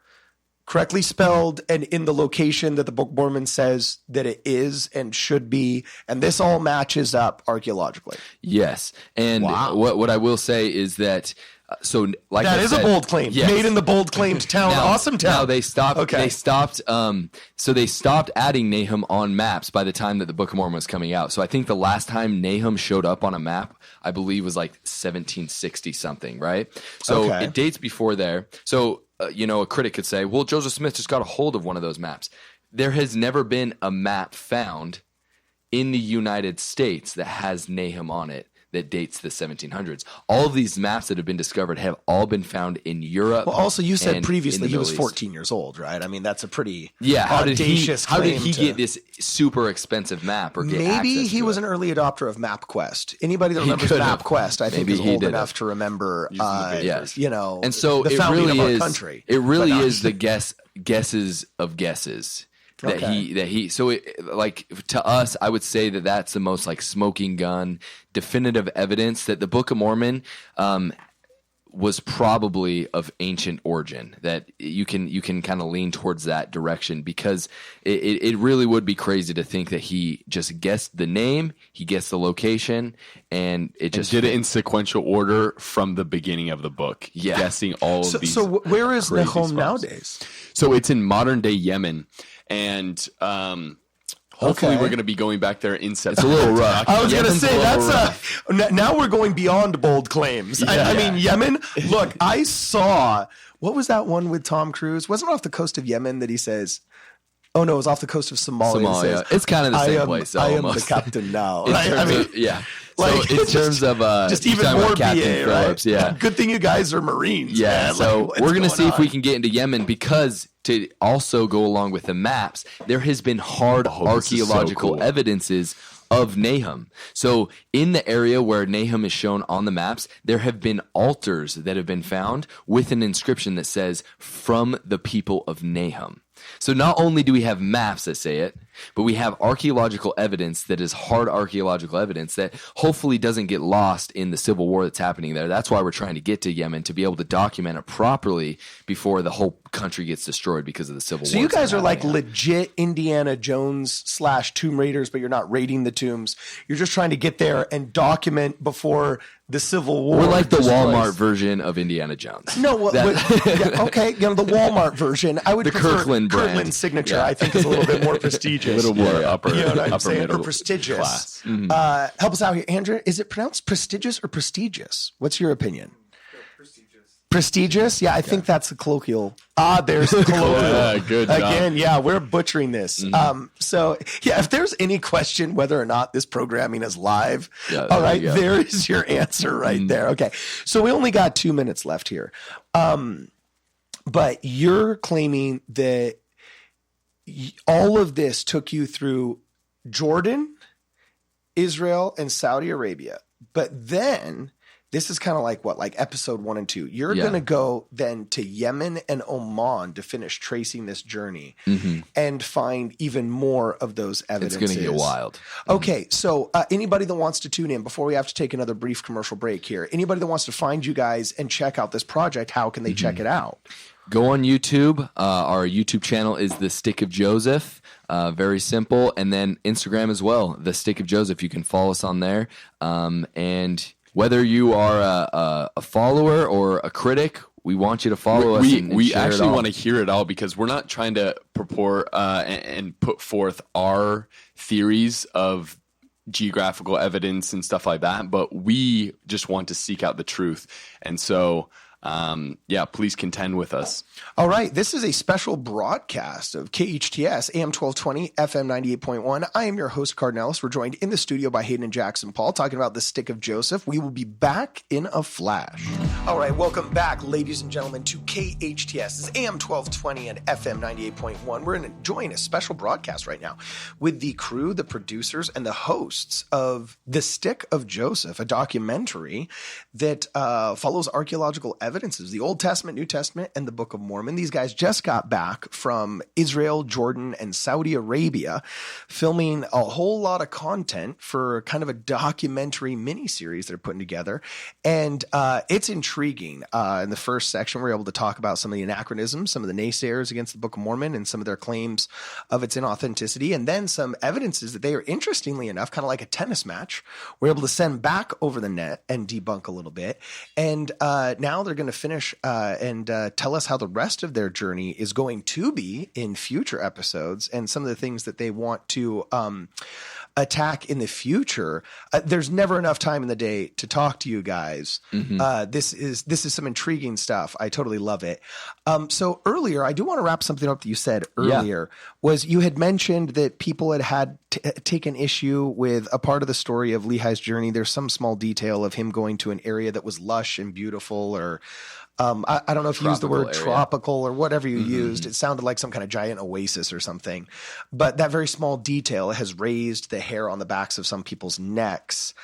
correctly spelled and in the location that the Book of Mormon says that it is and should be, and this all matches up archaeologically. Yes. And what I will say is that so like That I is said, a bold claim. yes. Made in the bold claimed town. Awesome town. Now they stopped. Okay. They stopped. So they stopped adding Nahum on maps by the time that the Book of Mormon was coming out. So I think the last time Nahum showed up on a map, I believe, was like 1760 something. Right. So it dates before there. So a critic could say, "Well, Joseph Smith just got a hold of one of those maps." There has never been a map found in the United States that has Nahum on it that dates the 1700s. All of these maps that have been discovered have all been found in Europe. Well, also, you said and previously in the he was Middle East. 14 years old, right? I mean, that's a pretty How audacious did claim he to- get this super expensive map or get Maybe access he to was it? an early adopter of MapQuest. Anybody that remembers could have. MapQuest, I think, Maybe is he old did enough have. to remember, Yes. the And so it founding really of our is. country. It really But, is the guesses of guesses. That he so it, like to us, I would say that that's the most like smoking gun definitive evidence that the Book of Mormon was probably of ancient origin, that you can kind of lean towards that direction, because it really would be crazy to think that he just guessed the name, he guessed the location, and it just did it in sequential order from the beginning of the book, guessing all of these. So where is crazy Nahum spots. nowadays? So it's in modern day Yemen, and hopefully we're going to be going back there in September. It's a little rough. I was going to Yemen's say, a little now we're going beyond bold claims. I mean, Yemen, look, I saw, what was that one with Tom Cruise? Wasn't it off the coast of Yemen that he says, oh no, it was off the coast of Somalia. Says, it's kind of the same place. I am almost. the captain now. Yeah. Like, so in terms of just even more Captain BA, Phillips, right? yeah. Good thing you guys are Marines. Yeah, man. so Like, we're going to see if on? we can get into Yemen, because to also go along with the maps, there has been hard archaeological evidences of Nahum. So in the area where Nahum is shown on the maps, there have been altars that have been found with an inscription that says, "From the people of Nahum." So not only do we have maps that say it, but we have archaeological evidence that is hard archaeological evidence that hopefully doesn't get lost in the civil war that's happening there. That's why we're trying to get to Yemen, to be able to document it properly before the whole country gets destroyed because of the civil war. So you guys are like legit Indiana Jones / Tomb Raiders, but you're not raiding the tombs. You're just trying to get there and document before the Civil War. We're like the Walmart version of Indiana Jones. No, okay, the Walmart version. I would the prefer Kirkland brand. Kirkland signature. I think is a little bit more prestigious. A little more upper, you know what I'm upper saying? middle Or prestigious. class. Mm-hmm. Help us out here, Andrea. Is it pronounced prestigious or prestigious? What's your opinion? Prestigious? Yeah, I think that's the colloquial. There's the colloquial. Yeah, good job. Again, we're butchering this. So, if there's any question whether or not this programming is live, all right, there is your answer right there. Okay, so we only got 2 minutes left here. But you're claiming that all of this took you through Jordan, Israel, and Saudi Arabia. But then this is kind of like episode 1 and 2. You're going to go then to Yemen and Oman to finish tracing this journey and find even more of those evidences. It's going to get wild. Okay, so anybody that wants to tune in before we have to take another brief commercial break here, anybody that wants to find you guys and check out this project, how can they check it out? Go on YouTube. Our YouTube channel is The Stick of Joseph. Very simple. And then Instagram as well, The Stick of Joseph. You can follow us on there. And whether you are a follower or a critic, we want you to follow us. We actually want to hear it all, because we're not trying to purport and put forth our theories of geographical evidence and stuff like that, but we just want to seek out the truth. And so please contend with us. All right. This is a special broadcast of KHTS AM 1220 FM 98.1. I am your host, Cardon Ellis. We're joined in the studio by Hayden and Jackson Paul, talking about the Stick of Joseph. We will be back in a flash. All right. Welcome back, ladies and gentlemen, to KHTS. This is AM 1220 and FM 98.1. We're enjoying a special broadcast right now with the crew, the producers, and the hosts of The Stick of Joseph, a documentary that follows archaeological evidences, the Old Testament, New Testament, and the Book of Mormon. These guys just got back from Israel, Jordan, and Saudi Arabia, filming a whole lot of content for kind of a documentary miniseries they're putting together. And it's intriguing. In the first section, we're able to talk about some of the anachronisms, some of the naysayers against the Book of Mormon, and some of their claims of its inauthenticity, and then some evidences that they are, interestingly enough, kind of like a tennis match, we're able to send back over the net and debunk a little bit. And now they're going to finish and tell us how the rest of their journey is going to be in future episodes, and some of the things that they want to attack in the future. There's never enough time in the day to talk to you guys. This is some intriguing stuff. I totally love it. So earlier, I do want to wrap something up that you said earlier, was you had mentioned that people had taken issue with a part of the story of Lehi's journey. There's some small detail of him going to an area that was lush and beautiful, or I don't know if you used the word tropical or whatever you used. It sounded like some kind of giant oasis or something. But that very small detail has raised the hair on the backs of some people's necks.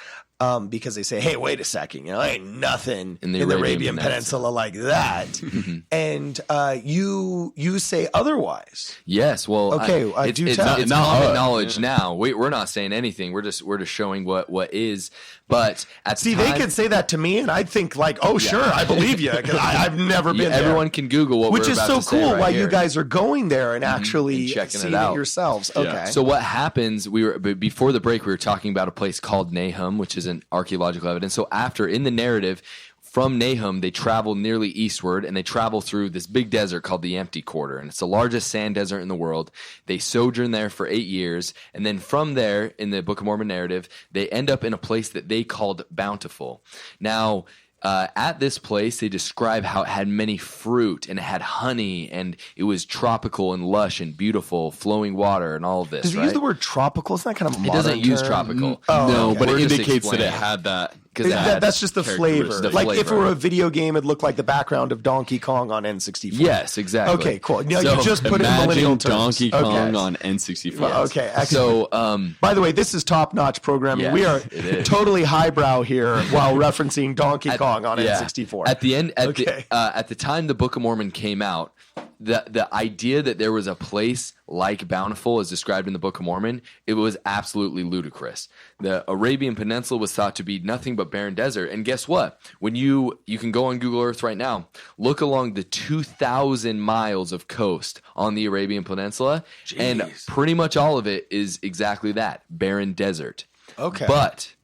because they say, hey, wait a second, ain't nothing in the Arabian Peninsula like that. And you say otherwise. Yes. Well, okay. It's common knowledge now. We're not saying anything. We're just showing what is. But they could say that to me, and I'd think like, oh, sure, I believe you. I've never been there. Everyone can Google what which we're is about so to say cool. right Why here. you guys are going there and actually checking seeing it out yourselves. Yeah. Okay. So what happens? Before the break, we were talking about a place called Nahum, which is an archaeological evidence. So after, in the narrative, from Nahum, they travel nearly eastward, and they travel through this big desert called the Empty Quarter, and it's the largest sand desert in the world. They sojourn there for 8 years, and then from there, in the Book of Mormon narrative, they end up in a place that they called Bountiful. Now, at this place, they describe how it had many fruit, and it had honey, and it was tropical and lush and beautiful, flowing water, and all of this. Does it use the word tropical? Isn't that kind of a modern It doesn't use term? tropical. No, okay. but We're it just indicates that it explaining. had that. That's just the flavor. The Like if it flavor. were a video game, it'd look like the background of Donkey Kong on N64. Yes, exactly. Okay, cool. Now So, you just put it in millennial Imagine terms. Donkey Kong Okay. on N64. Well, okay, excellent. So, By the way, this is top-notch programming. Yes, We are it is. totally highbrow here while referencing Donkey Kong on yeah. N64. At the end, Okay. at the time the Book of Mormon came out, the idea that there was a place like Bountiful as described in the Book of Mormon, it was absolutely ludicrous. The Arabian Peninsula was thought to be nothing but barren desert. And guess what? When you can go on Google Earth right now, look along the 2,000 miles of coast on the Arabian Peninsula, and pretty much all of it is exactly that, barren desert. Okay. But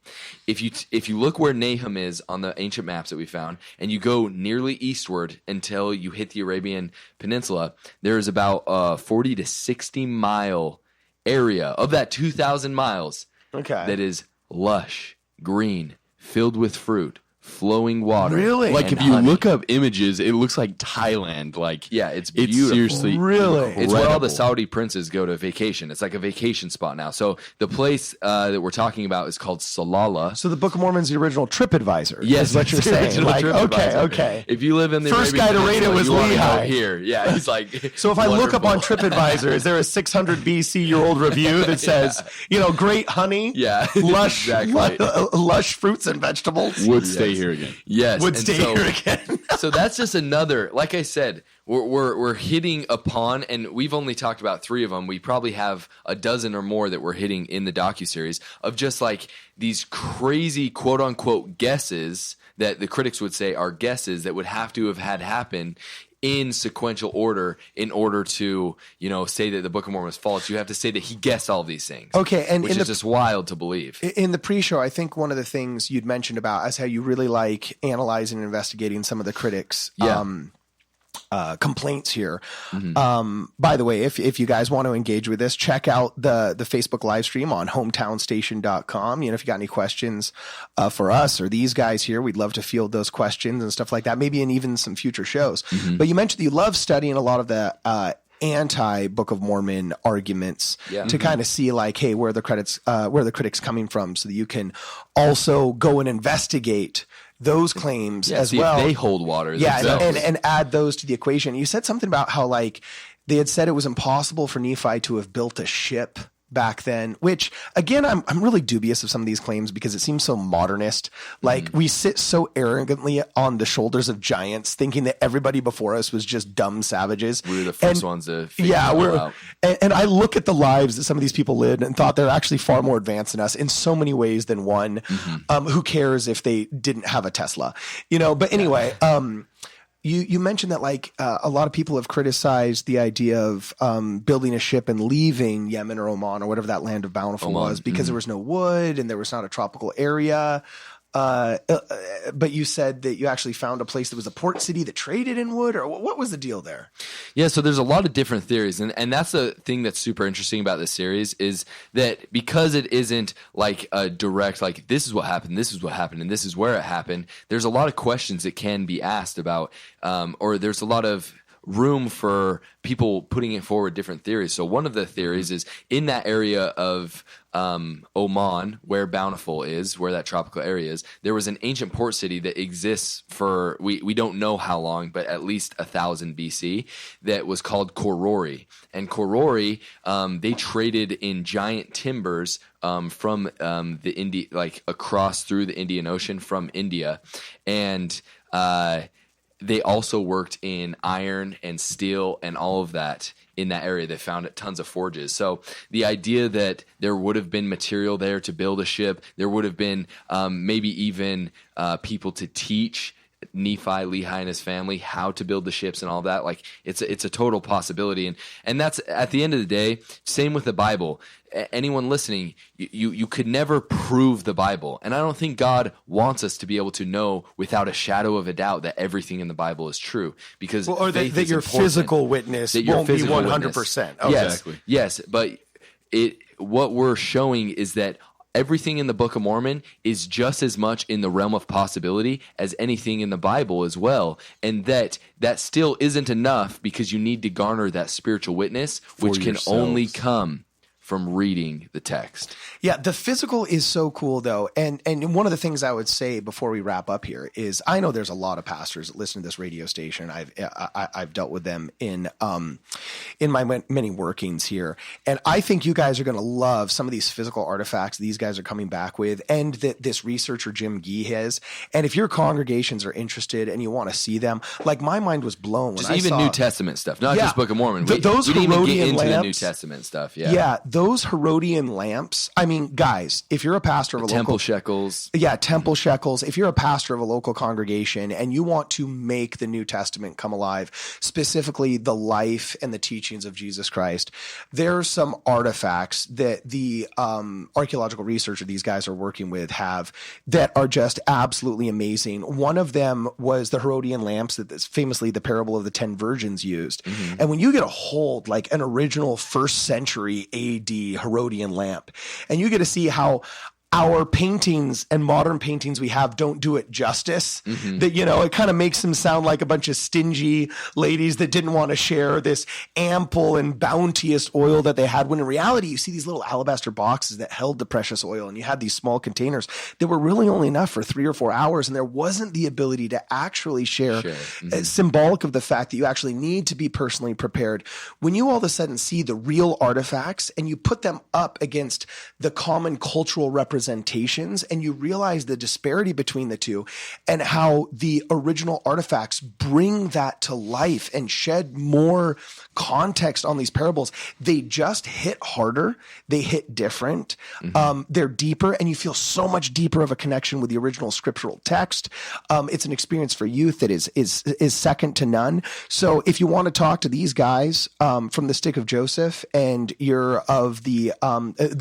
if you look where Nahum is on the ancient maps that we found, and you go nearly eastward until you hit the Arabian Peninsula, there is about a 40 to 60 mile area of that 2,000 miles that is lush, green, filled with fruit, flowing water. Really? Like and if you honey. look up images, it looks like Thailand. Like Yeah, it's it's beautiful. seriously Really? It's where all the incredible. Saudi princes go to vacation. It's like a vacation spot now. So the place that we're talking about is called Salalah. So the Book of Mormon's the original TripAdvisor. Yes, is what you're it's the saying. original Like, TripAdvisor. okay. If you live in the First Arabian guy to rate it Peninsula, was you wanna go Lehi. here. Yeah, he's like. So if I look up on wonderful. TripAdvisor, is there a 600 BC year old review that says, great honey, Yeah, lush, exactly. lush fruits and vegetables? Would stay here again. Yes, Would and stay so- here again. So that's just another. Like I said, we're hitting upon, and we've only talked about 3 of them. We probably have a dozen or more that we're hitting in the docuseries of just like these crazy quote unquote guesses that the critics would say are guesses that would have to have had happen in sequential order in order to, say that the Book of Mormon is false. You have to say that he guessed all of these things. Okay, and which in is just wild to believe. In the pre-show, I think one of the things you'd mentioned about is how you really like analyzing and investigating some of the critics' complaints here. By the way, if you guys want to engage with this, check out the Facebook live stream on hometownstation.com. If you got any questions for us or these guys here, we'd love to field those questions and stuff like that, maybe in even some future shows. But you mentioned that you love studying a lot of the anti-Book of Mormon arguments to kind of see like, hey, where are the critics coming from, so that you can also go and investigate those claims as see well. if they hold water. Yeah, themselves. and add those to the equation. You said something about how like they had said it was impossible for Nephi to have built a ship back then, which again, I'm really dubious of some of these claims because it seems so modernist. Like we sit so arrogantly on the shoulders of giants, thinking that everybody before us was just dumb savages. We were the first ones to figure Yeah, it out. and I look at the lives that some of these people lived and thought they're actually far more advanced than us in so many ways than one. Who cares if they didn't have a Tesla, But anyway, You mentioned that like a lot of people have criticized the idea of building a ship and leaving Yemen or Oman or whatever that land of bountiful was because there was no wood and there was not a tropical area. But you said that you actually found a place that was a port city that traded in wood, or what was the deal there? Yeah, so there's a lot of different theories, and that's the thing that's super interesting about this series is that because it isn't like a direct, like this is what happened, this is what happened, and this is where it happened, there's a lot of questions that can be asked about, or there's a lot of room for people putting it forward different theories. So one of the theories is in that area of Oman, where Bountiful is, where that tropical area is, there was an ancient port city that exists for, we don't know how long, but at least 1000 BC, that was called Korori. And Korori, they traded in giant timbers from the like across through the Indian Ocean from India. And they also worked in iron and steel and all of that in that area. They found tons of forges. So the idea that there would have been material there to build a ship, there would have been maybe even people to teach Nephi, Lehi, and his family how to build the ships and all that. Like it's a total possibility. And that's, at the end of the day, same with the Bible. Anyone listening, you could never prove the Bible. And I don't think God wants us to be able to know without a shadow of a doubt that everything in the Bible is true. Because or that your physical witness won't be 100%. Oh, yes, exactly. Yes, but what we're showing is that everything in the Book of Mormon is just as much in the realm of possibility as anything in the Bible as well. And that still isn't enough, because you need to garner that spiritual witness, which can only come from reading the text. Yeah, the physical is so cool, though. And one of the things I would say before we wrap up here is, I know there's a lot of pastors that listen to this radio station. I've dealt with them in my many workings here, and I think you guys are going to love some of these physical artifacts these guys are coming back with, and that this researcher Jim Gee has. And if your congregations are interested and you want to see them, like, my mind was blown when I saw New Testament stuff, not just Book of Mormon. Those we didn't even get into lamps, the New Testament stuff. Yeah, those Herodian lamps. I mean, guys, if you're a pastor of a temple local shekels, temple shekels. If you're a pastor of a local congregation and you want to make the New Testament come alive, specifically the life and the teachings of Jesus Christ, there's some artifacts that the archaeological researcher these guys are working with have that are just absolutely amazing. One of them was the Herodian lamps that is famously the parable of the 10 virgins used. Mm-hmm. And when you get a hold, like an original 1st century AD Herodian lamp, and you get to see how our paintings and modern paintings we have don't do it justice. Mm-hmm. That, it kind of makes them sound like a bunch of stingy ladies that didn't want to share this ample and bounteous oil that they had, when in reality, you see these little alabaster boxes that held the precious oil, and you had these small containers that were really only enough for 3 or 4 hours, and there wasn't the ability to actually share. Mm-hmm. Symbolic of the fact that you actually need to be personally prepared. When you all of a sudden see the real artifacts and you put them up against the common cultural representations, and you realize the disparity between the two, and how the original artifacts bring that to life and shed more context on these parables, they just hit harder. They hit different. Mm-hmm. They're deeper, and you feel so much deeper of a connection with the original scriptural text. It's an experience for youth that is second to none. So if you want to talk to these guys from the Stick of Joseph, and you're of the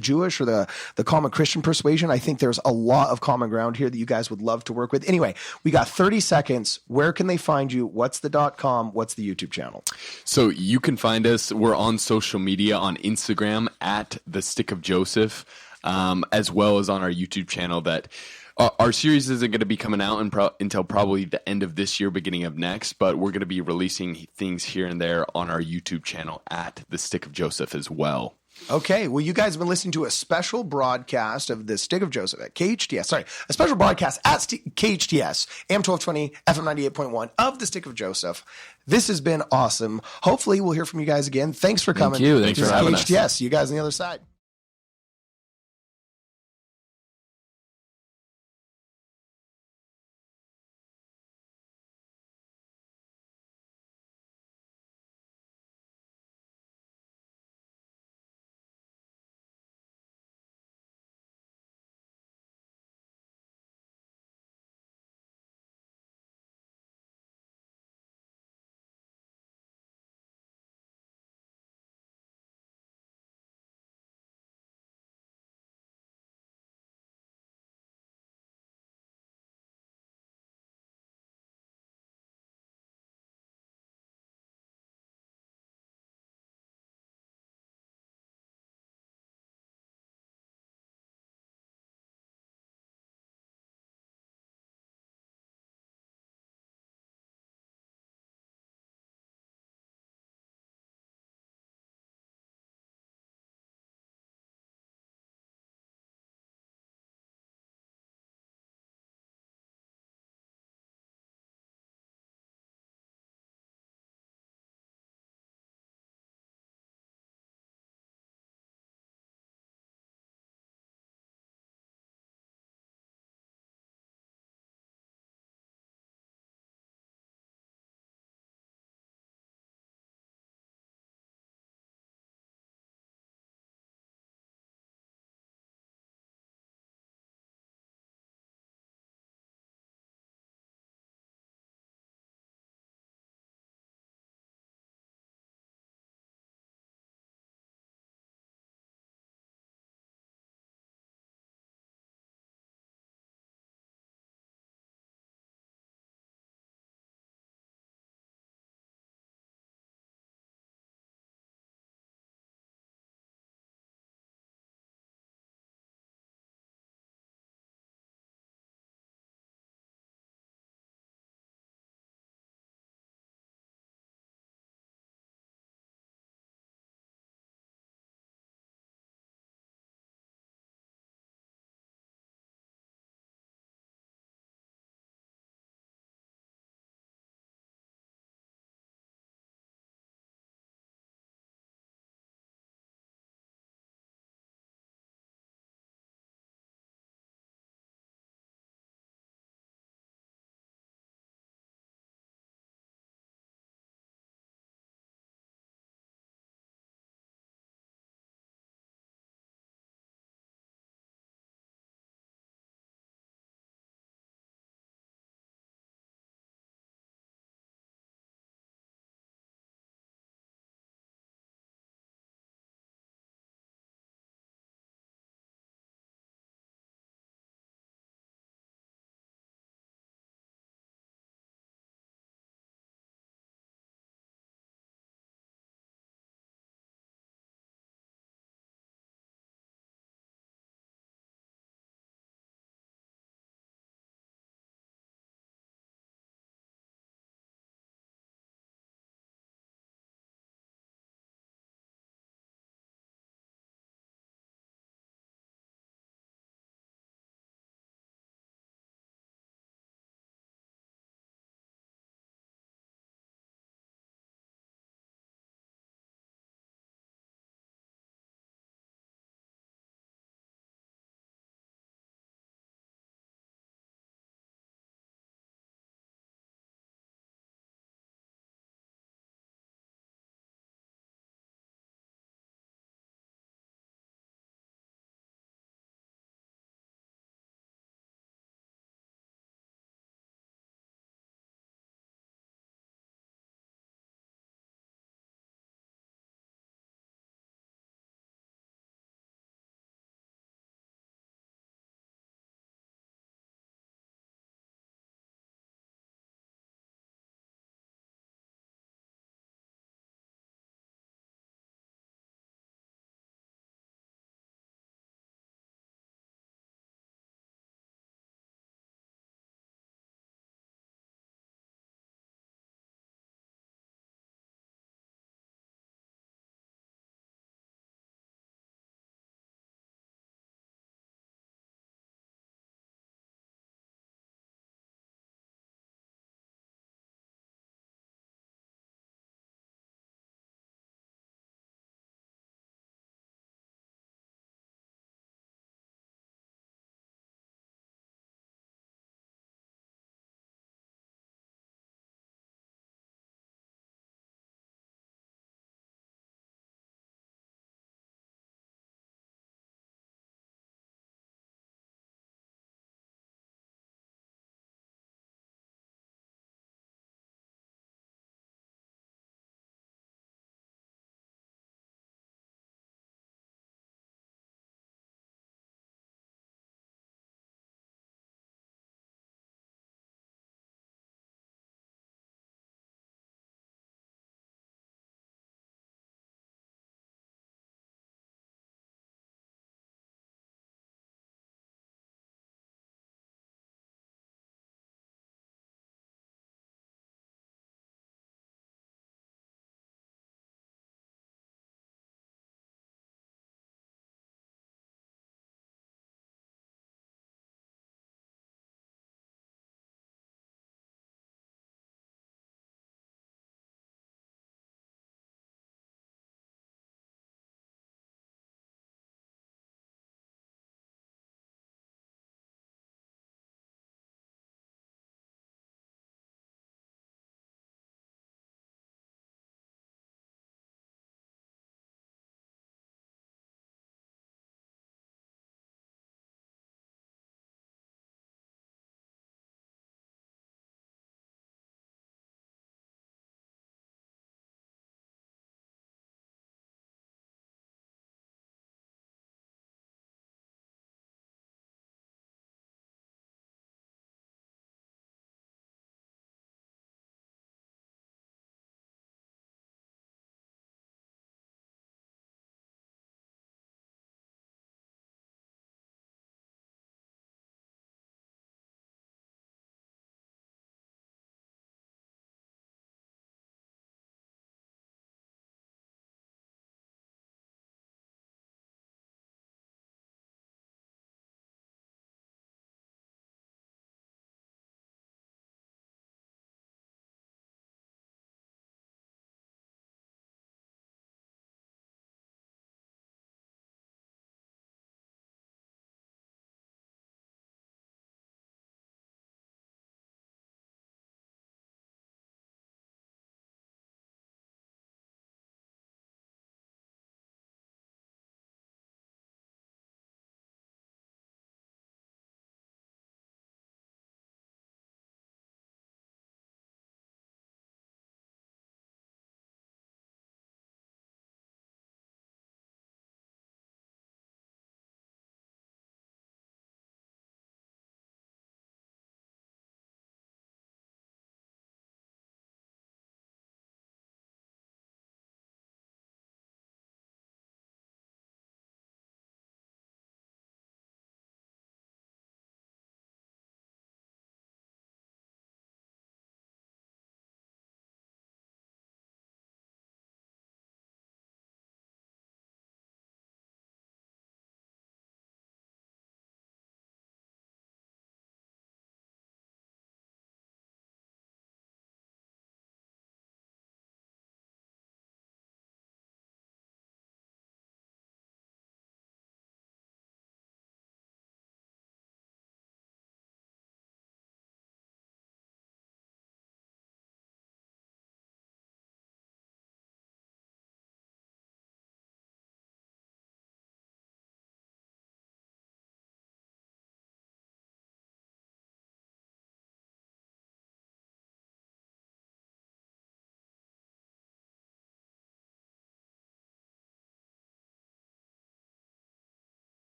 Jewish or the common Christian persuasion, I think there's a lot of common ground here that you guys would love to work with. Anyway, we got 30 seconds. Where can they find you? What's the .com? What's the YouTube channel? So you can find us. We're on social media, on Instagram at the Stick of Joseph, as well as on our YouTube channel. That our series isn't going to be coming out until probably the end of this year, beginning of next, but we're going to be releasing things here and there on our YouTube channel at the Stick of Joseph as well. Okay, well, you guys have been listening to a special broadcast of the Stick of Joseph at KHTS. Sorry, a special broadcast at KHTS, AM 1220, FM 98.1 of the Stick of Joseph. This has been awesome. Hopefully, we'll hear from you guys again. Thanks for coming. Thank you. Thanks for having us. KHTS. See you guys on the other side.